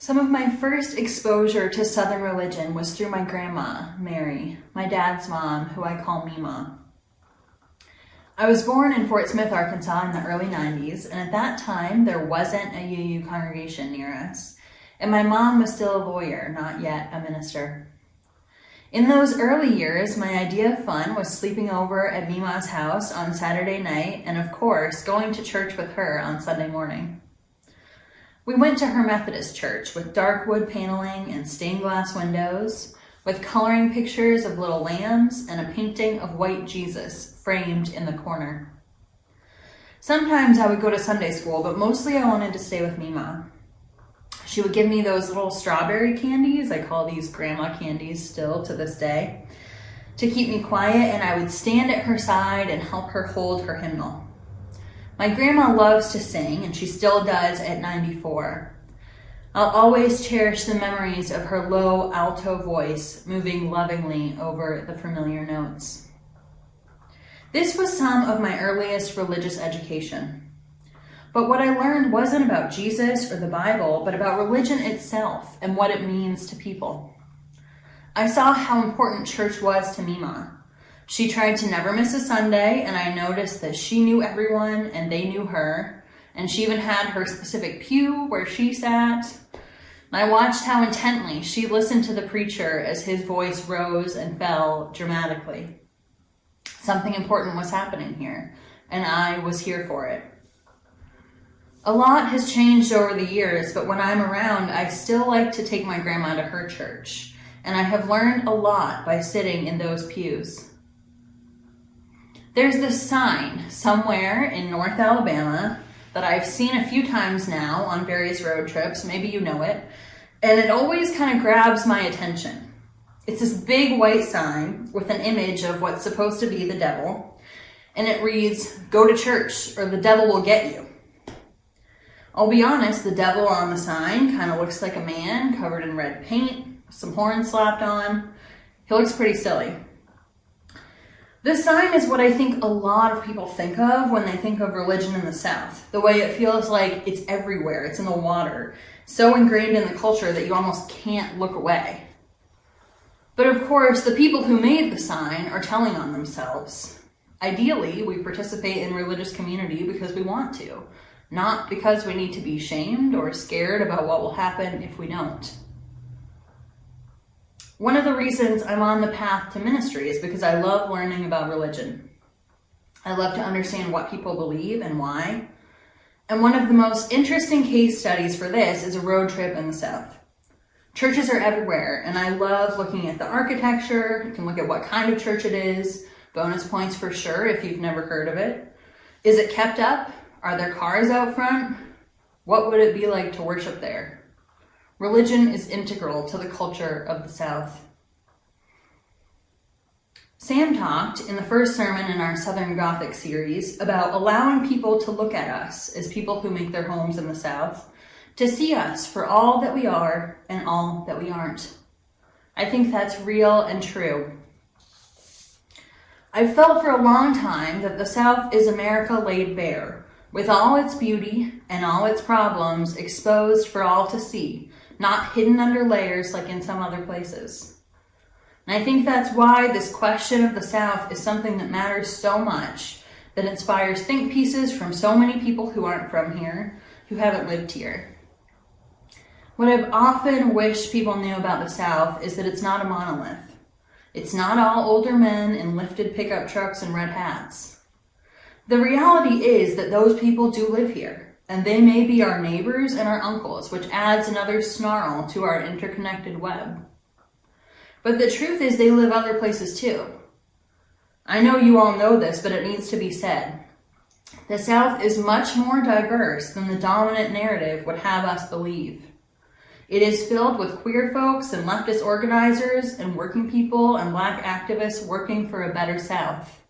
Some of my first exposure to Southern religion was through my grandma, Mary, my dad's mom, who I call Mima. I was born in Fort Smith, Arkansas in the early 90s, and at that time there wasn't a UU congregation near us, and my mom was still a lawyer, not yet a minister. In those early years, my idea of fun was sleeping over at Mima's house on Saturday night, and of course, going to church with her on Sunday morning. We went to her Methodist church with dark wood paneling and stained glass windows, with coloring pictures of little lambs and a painting of white Jesus framed in the corner. Sometimes I would go to Sunday school, but mostly I wanted to stay with Mima. She would give me those little strawberry candies, I call these grandma candies still to this day, to keep me quiet, and I would stand at her side and help her hold her hymnal. My grandma loves to sing, and she still does at 94. I'll always cherish the memories of her low alto voice moving lovingly over the familiar notes. This was some of my earliest religious education. But what I learned wasn't about Jesus or the Bible, but about religion itself and what it means to people. I saw how important church was to Mima. She tried to never miss a Sunday, and I noticed that she knew everyone and they knew her, and she even had her specific pew where she sat. And I watched how intently she listened to the preacher as his voice rose and fell dramatically. Something important was happening here, and I was here for it. A lot has changed over the years, but when I'm around, I still like to take my grandma to her church, and I have learned a lot by sitting in those pews. There's this sign somewhere in North Alabama that I've seen a few times now on various road trips, maybe you know it, and it always kind of grabs my attention. It's this big white sign with an image of what's supposed to be the devil, and it reads, "Go to church or the devil will get you." I'll be honest, the devil on the sign kind of looks like a man covered in red paint, with some horns slapped on. He looks pretty silly. This sign is what I think a lot of people think of when they think of religion in the South. The way it feels like it's everywhere, it's in the water, so ingrained in the culture that you almost can't look away. But of course, the people who made the sign are telling on themselves. Ideally, we participate in religious community because we want to, not because we need to be shamed or scared about what will happen if we don't. One of the reasons I'm on the path to ministry is because I love learning about religion. I love to understand what people believe and why. And one of the most interesting case studies for this is a road trip in the South. Churches are everywhere, and I love looking at the architecture. You can look at what kind of church it is. Bonus points for sure if you've never heard of it. Is it kept up? Are there cars out front? What would it be like to worship there? Religion is integral to the culture of the South. Sam talked in the first sermon in our Southern Gothic series about allowing people to look at us as people who make their homes in the South, to see us for all that we are and all that we aren't. I think that's real and true. I've felt for a long time that the South is America laid bare, with all its beauty and all its problems exposed for all to see, not hidden under layers like in some other places. And I think that's why this question of the South is something that matters so much, that inspires think pieces from so many people who aren't from here, who haven't lived here. What I've often wished people knew about the South is that it's not a monolith. It's not all older men in lifted pickup trucks and red hats. The reality is that those people do live here. And they may be our neighbors and our uncles, which adds another snarl to our interconnected web. But the truth is they live other places too. I know you all know this, but it needs to be said. The South is much more diverse than the dominant narrative would have us believe. It is filled with queer folks and leftist organizers and working people and Black activists working for a better South,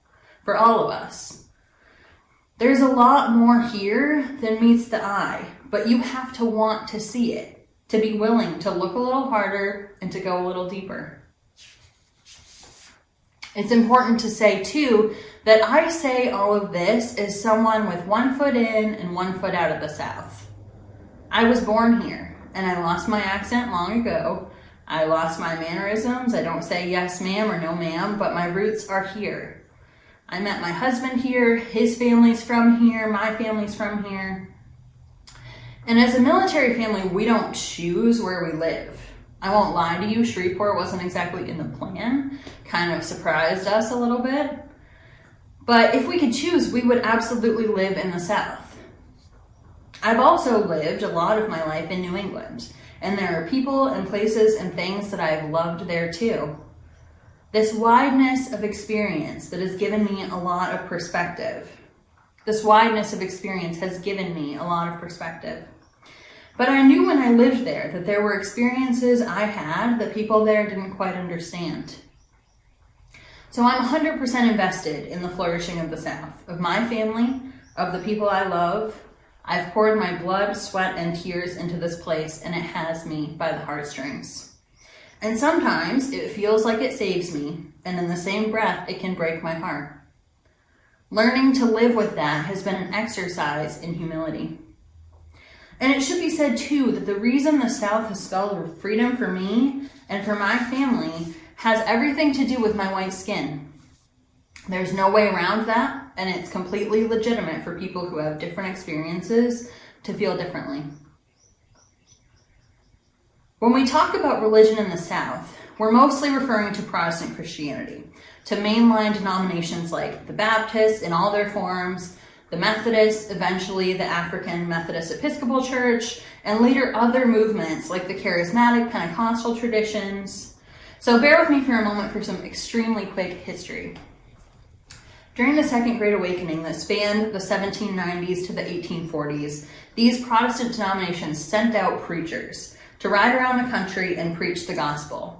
for all of us. There's a lot more here than meets the eye, but you have to want to see it, to be willing to look a little harder and to go a little deeper. It's important to say, too, that I say all of this as someone with one foot in and one foot out of the South. I was born here, and I lost my accent long ago. I lost my mannerisms. I don't say yes ma'am or no ma'am, but my roots are here. I met my husband here, his family's from here, my family's from here. And as a military family, we don't choose where we live. I won't lie to you, Shreveport wasn't exactly in the plan. Kind of surprised us a little bit. But if we could choose, we would absolutely live in the South. I've also lived a lot of my life in New England, and there are people and places and things that I've loved there too. This wideness of experience that has given me a lot of perspective. This wideness of experience has given me a lot of perspective. But I knew when I lived there that there were experiences I had that people there didn't quite understand. So I'm 100% invested in the flourishing of the South, of my family, of the people I love. I've poured my blood, sweat, and tears into this place, and it has me by the heartstrings. And sometimes it feels like it saves me, and in the same breath, it can break my heart. Learning to live with that has been an exercise in humility. And it should be said too that the reason the South has spelled freedom for me and for my family has everything to do with my white skin. There's no way around that, and it's completely legitimate for people who have different experiences to feel differently. When we talk about religion in the South, we're mostly referring to Protestant Christianity, to mainline denominations like the Baptists in all their forms, the Methodists, eventually the African Methodist Episcopal Church, and later other movements like the charismatic Pentecostal traditions. So bear with me for a moment for some extremely quick history. During the Second Great Awakening that spanned the 1790s to the 1840s, these Protestant denominations sent out preachers to ride around the country and preach the gospel.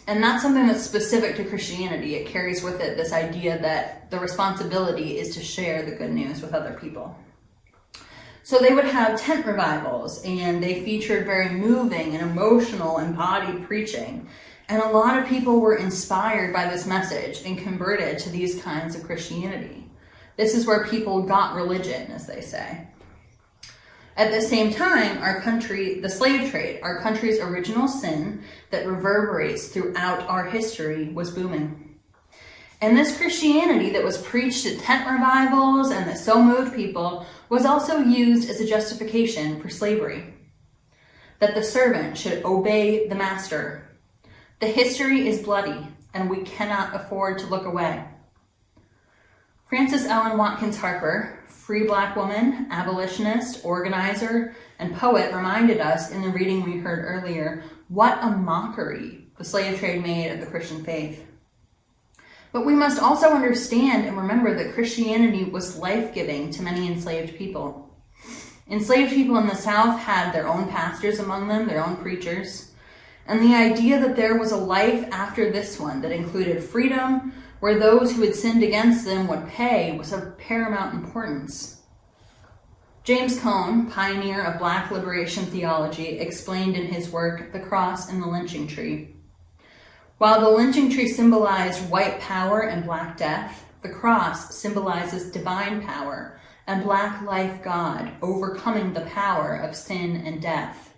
And that's something that's specific to Christianity. It carries with it this idea that the responsibility is to share the good news with other people. So they would have tent revivals, and they featured very moving and emotional, embodied preaching. And a lot of people were inspired by this message and converted to these kinds of Christianity. This is where people got religion, as they say. At the same time, our country, the slave trade, our country's original sin that reverberates throughout our history, was booming. And this Christianity that was preached at tent revivals and that so moved people was also used as a justification for slavery. That the servant should obey the master. The history is bloody, and we cannot afford to look away. Frances Ellen Watkins Harper, free Black woman, abolitionist, organizer, and poet, reminded us in the reading we heard earlier what a mockery the slave trade made of the Christian faith. But we must also understand and remember that Christianity was life-giving to many enslaved people. Enslaved people in the South had their own pastors among them, their own preachers. And the idea that there was a life after this one that included freedom, where those who had sinned against them would pay, was of paramount importance. James Cone, pioneer of Black liberation theology, explained in his work, The Cross and the Lynching Tree. While the lynching tree symbolized white power and Black death, the cross symbolizes divine power and Black life God overcoming the power of sin and death.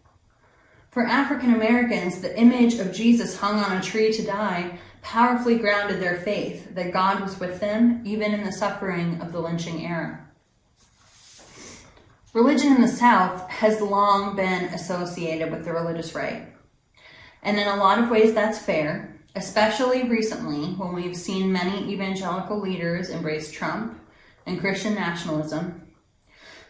For African Americans, the image of Jesus hung on a tree to die powerfully grounded their faith that God was with them, even in the suffering of the lynching era. Religion in the South has long been associated with the religious right. And in a lot of ways that's fair, especially recently when we've seen many evangelical leaders embrace Trump and Christian nationalism.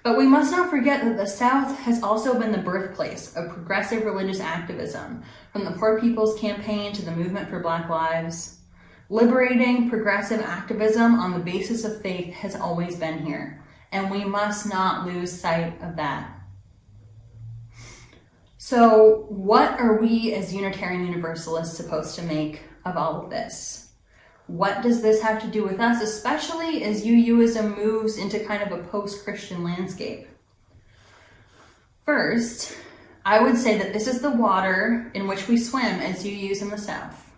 But we must not forget that the South has also been the birthplace of progressive religious activism, from the Poor People's Campaign to the Movement for Black Lives. Liberating progressive activism on the basis of faith has always been here, and we must not lose sight of that. So, what are we as Unitarian Universalists supposed to make of all of this? What does this have to do with us, especially as UUism moves into kind of a post-Christian landscape? First, I would say that this is the water in which we swim as UUs in the South.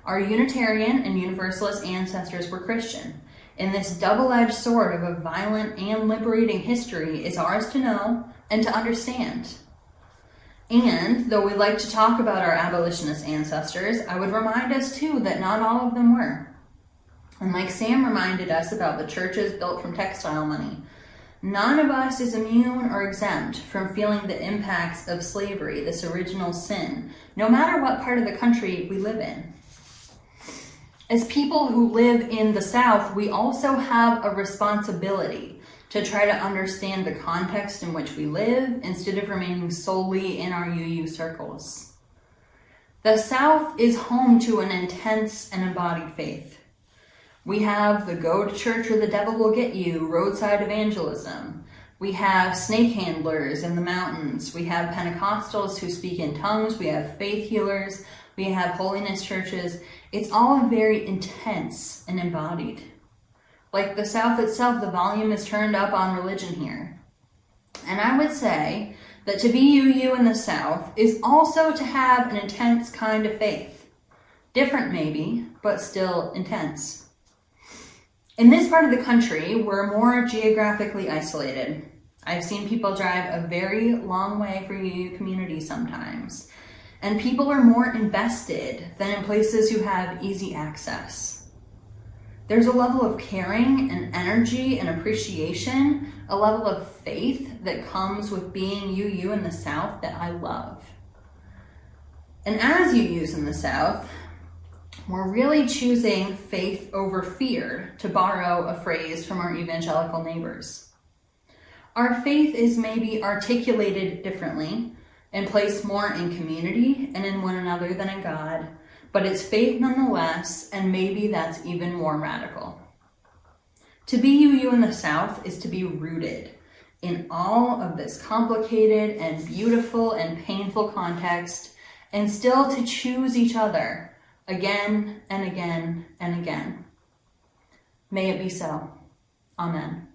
Our Unitarian and Universalist ancestors were Christian, and this double-edged sword of a violent and liberating history is ours to know and to understand. And though we like to talk about our abolitionist ancestors, I would remind us too that not all of them were. And like Sam reminded us about the churches built from textile money, none of us is immune or exempt from feeling the impacts of slavery, this original sin, no matter what part of the country we live in. As people who live in the South, we also have a responsibility to try to understand the context in which we live instead of remaining solely in our UU circles. The South is home to an intense and embodied faith. We have the go to church or the devil will get you roadside evangelism. We have snake handlers in the mountains. We have Pentecostals who speak in tongues. We have faith healers. We have holiness churches. It's all very intense and embodied. Like the South itself, the volume is turned up on religion here. And I would say that to be UU in the South is also to have an intense kind of faith. Different maybe, but still intense. In this part of the country, we're more geographically isolated. I've seen people drive a very long way for UU community sometimes. And people are more invested than in places who have easy access. There's a level of caring and energy and appreciation, a level of faith that comes with being UU in the South that I love. And as UUs in the South, we're really choosing faith over fear, to borrow a phrase from our evangelical neighbors. Our faith is maybe articulated differently and placed more in community and in one another than in God, but it's faith nonetheless, and maybe that's even more radical. To be UU in the South is to be rooted in all of this complicated and beautiful and painful context, and still to choose each other again and again and again. May it be so. Amen.